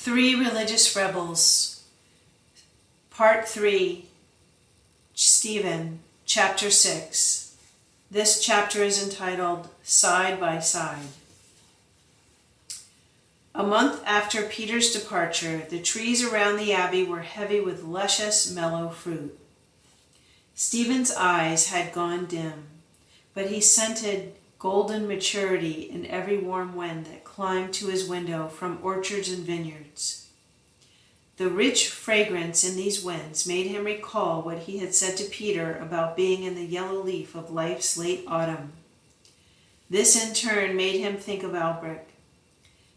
Three Religious Rebels, Part 3, Stephen, Chapter 6. This chapter is entitled Side by Side. A month after Peter's departure, the trees around the abbey were heavy with luscious, mellow fruit. Stephen's eyes had gone dim, but he scented golden maturity in every warm wind that climbed to his window from orchards and vineyards. The rich fragrance in these winds made him recall what he had said to Peter about being in the yellow leaf of life's late autumn. This in turn made him think of Alberic.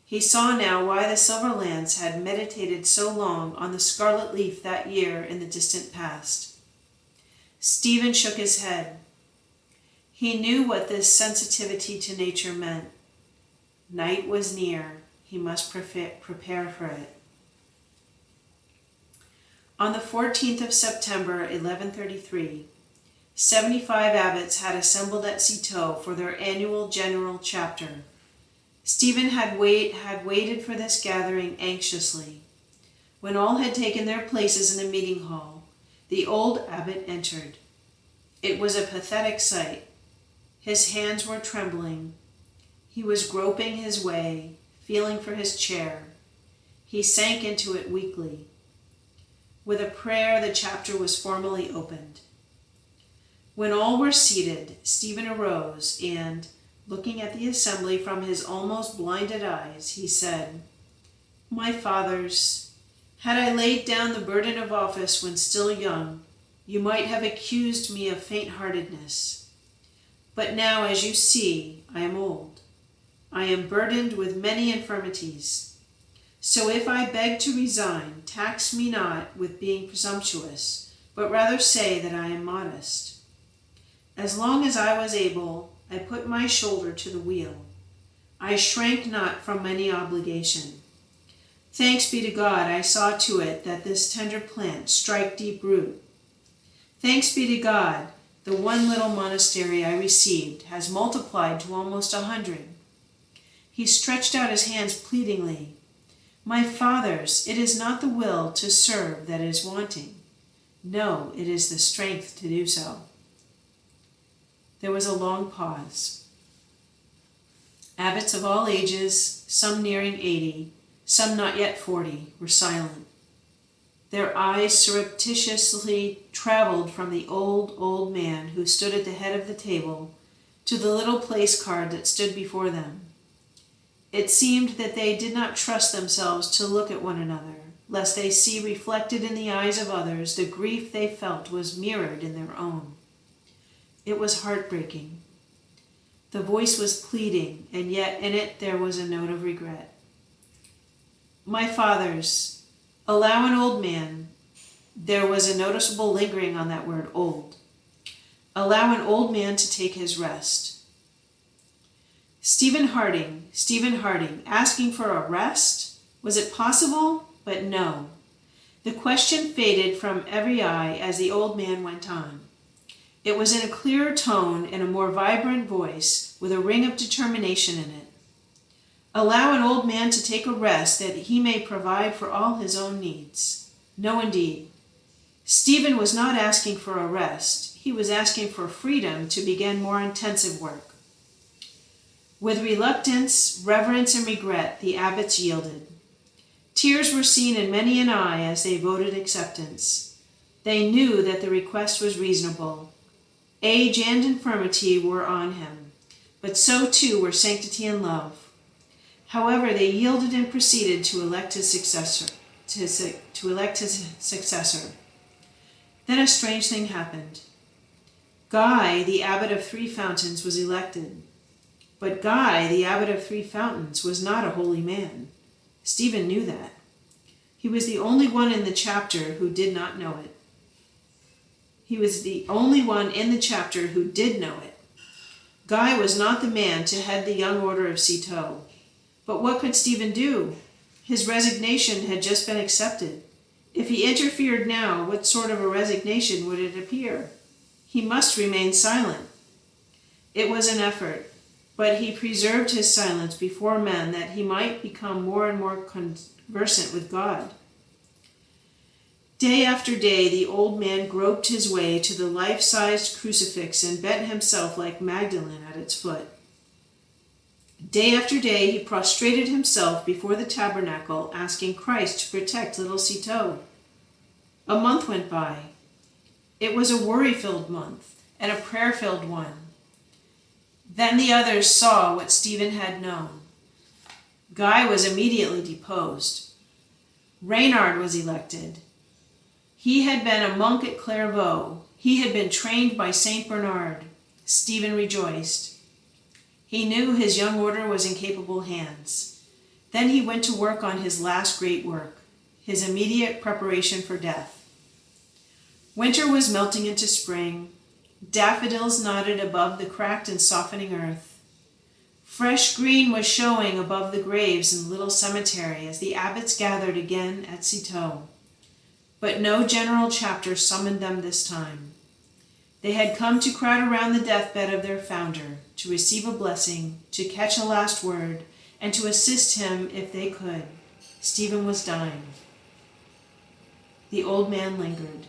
He saw now why the Silverlands had meditated so long on the scarlet leaf that year in the distant past. Stephen shook his head. He knew what this sensitivity to nature meant. Night was near. He must prepare for it. On the 14th of September, 1133, 75 abbots had assembled at Citeaux for their annual general chapter. Stephen had waited for this gathering anxiously. When all had taken their places in the meeting hall, the old abbot entered. It was a pathetic sight. His hands were trembling. He was groping his way, feeling for his chair. He sank into it weakly. With a prayer, the chapter was formally opened. When all were seated, Stephen arose and, looking at the assembly from his almost blinded eyes, he said, "My fathers, had I laid down the burden of office when still young, you might have accused me of faint-heartedness. But now, as you see, I am old. I am burdened with many infirmities. So if I beg to resign, tax me not with being presumptuous, but rather say that I am modest. As long as I was able, I put my shoulder to the wheel. I shrank not from any obligation. Thanks be to God, I saw to it that this tender plant strike deep root. Thanks be to God, the one little monastery I received has multiplied to almost 100. He stretched out his hands pleadingly. My fathers, it is not the will to serve that is wanting. No, it is the strength to do so." There was a long pause. Abbots of all ages, some nearing 80, some not yet 40, were silent. Their eyes surreptitiously traveled from the old man who stood at the head of the table to the little place card that stood before them. It seemed that they did not trust themselves to look at one another, lest they see reflected in the eyes of others the grief they felt was mirrored in their own. It was heartbreaking. The voice was pleading, and yet in it there was a note of regret. "My fathers, allow an old man," there was a noticeable lingering on that word, old. "Allow an old man to take his rest." Stephen Harding, asking for a rest? Was it possible? But no. The question faded from every eye as the old man went on. It was in a clearer tone and a more vibrant voice, with a ring of determination in it. Allow an old man to take a rest that he may provide for all his own needs. No, indeed. Stephen was not asking for a rest. He was asking for freedom to begin more intensive work. With reluctance, reverence, and regret, the abbots yielded. Tears were seen in many an eye as they voted acceptance. They knew that the request was reasonable. Age and infirmity were on him, but so too were sanctity and love. However, they yielded and proceeded to elect his successor. Then a strange thing happened. Guy, the abbot of Three Fountains, was elected. But Guy, the abbot of Three Fountains, was not a holy man. Stephen knew that. He was the only one in the chapter who did not know it. Guy was not the man to head the young order of Citeaux. But what could Stephen do? His resignation had just been accepted. If he interfered now, what sort of a resignation would it appear? He must remain silent. It was an effort, but he preserved his silence before men that he might become more and more conversant with God. Day after day, the old man groped his way to the life-sized crucifix and bent himself like Magdalene at its foot. Day after day, he prostrated himself before the tabernacle, asking Christ to protect little Citeaux. A month went by. It was a worry-filled month and a prayer-filled one. Then the others saw what Stephen had known. Guy was immediately deposed. Reynard was elected. He had been a monk at Clairvaux. He had been trained by St. Bernard. Stephen rejoiced. He knew his young order was in capable hands. Then he went to work on his last great work, his immediate preparation for death. Winter was melting into spring. Daffodils nodded above the cracked and softening earth. Fresh green was showing above the graves in the little cemetery as the abbots gathered again at Citeaux. But no general chapter summoned them this time. They had come to crowd around the deathbed of their founder, to receive a blessing, to catch a last word, and to assist him if they could. Stephen was dying. The old man lingered.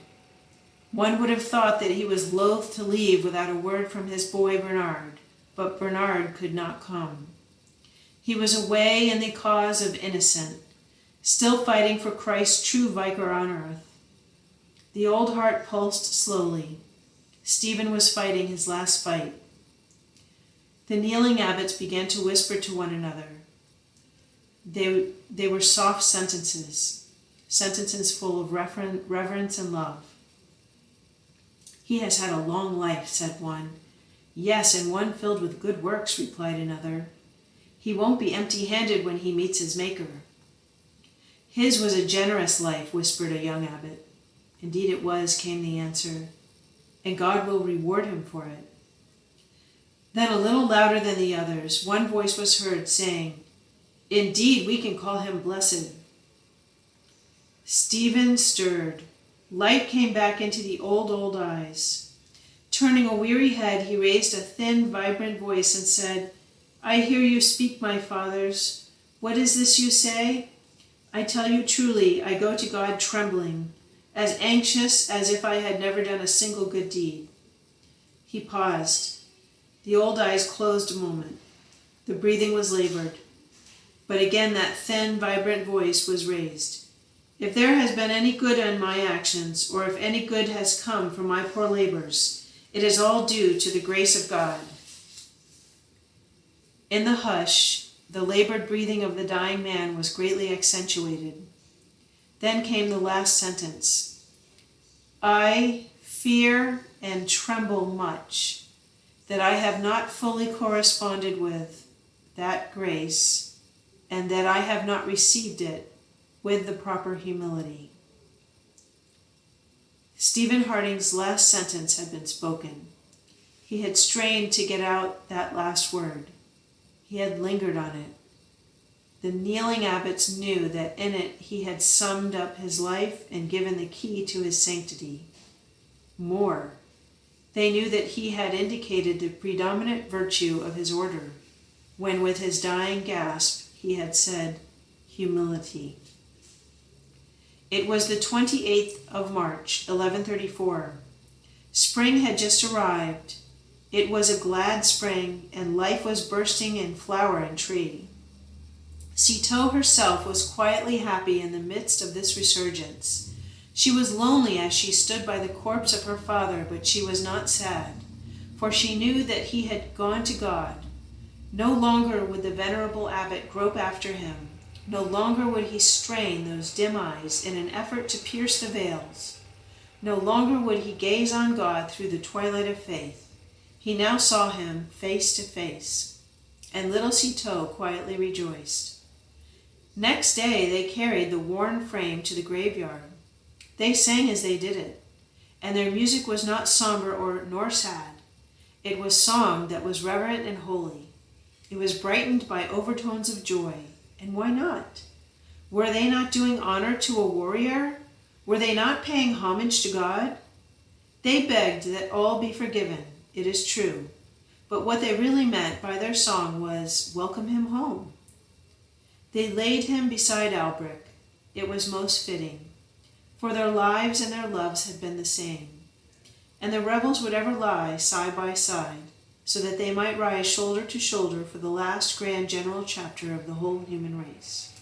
One would have thought that he was loath to leave without a word from his boy Bernard, but Bernard could not come. He was away in the cause of innocent, still fighting for Christ's true vicar on earth. The old heart pulsed slowly. Stephen was fighting his last fight. The kneeling abbots began to whisper to one another. They were soft sentences full of reverence and love. "He has had a long life," said one. "Yes, and one filled with good works," replied another. "He won't be empty-handed when he meets his Maker." "His was a generous life," whispered a young abbot. "Indeed it was," came the answer, "and God will reward him for it." Then a little louder than the others, one voice was heard saying, "Indeed, we can call him blessed." Stephen stirred. Light came back into the old eyes. Turning a weary head, he raised a thin, vibrant voice and said, "I hear you speak, my fathers. What is this you say? I tell you truly, I go to God trembling, as anxious as if I had never done a single good deed." He paused. The old eyes closed a moment. The breathing was labored. But again that thin, vibrant voice was raised. "If there has been any good in my actions, or if any good has come from my poor labors, it is all due to the grace of God." In the hush, the labored breathing of the dying man was greatly accentuated. Then came the last sentence. "I fear and tremble much that I have not fully corresponded with that grace, and that I have not received it with the proper humility." Stephen Harding's last sentence had been spoken. He had strained to get out that last word. He had lingered on it. The kneeling abbots knew that in it he had summed up his life and given the key to his sanctity. More, they knew that he had indicated the predominant virtue of his order, when with his dying gasp he had said, "Humility." It was the 28th of March, 1134. Spring had just arrived. It was a glad spring, and life was bursting in flower and tree. Citeaux herself was quietly happy in the midst of this resurgence. She was lonely as she stood by the corpse of her father, but she was not sad, for she knew that he had gone to God. No longer would the venerable abbot grope after him. No longer would he strain those dim eyes in an effort to pierce the veils. No longer would he gaze on God through the twilight of faith. He now saw him face to face, and little Citeaux quietly rejoiced. Next day they carried the worn frame to the graveyard. They sang as they did it, and their music was not somber nor sad. It was song that was reverent and holy. It was brightened by overtones of joy. And why not? Were they not doing honor to a warrior? Were they not paying homage to God? They begged that all be forgiven, it is true, but what they really meant by their song was, "Welcome him home." They laid him beside Alberic, it was most fitting, for their lives and their loves had been the same, and the rebels would ever lie side by side, so that they might rise shoulder to shoulder for the last grand general chapter of the whole human race.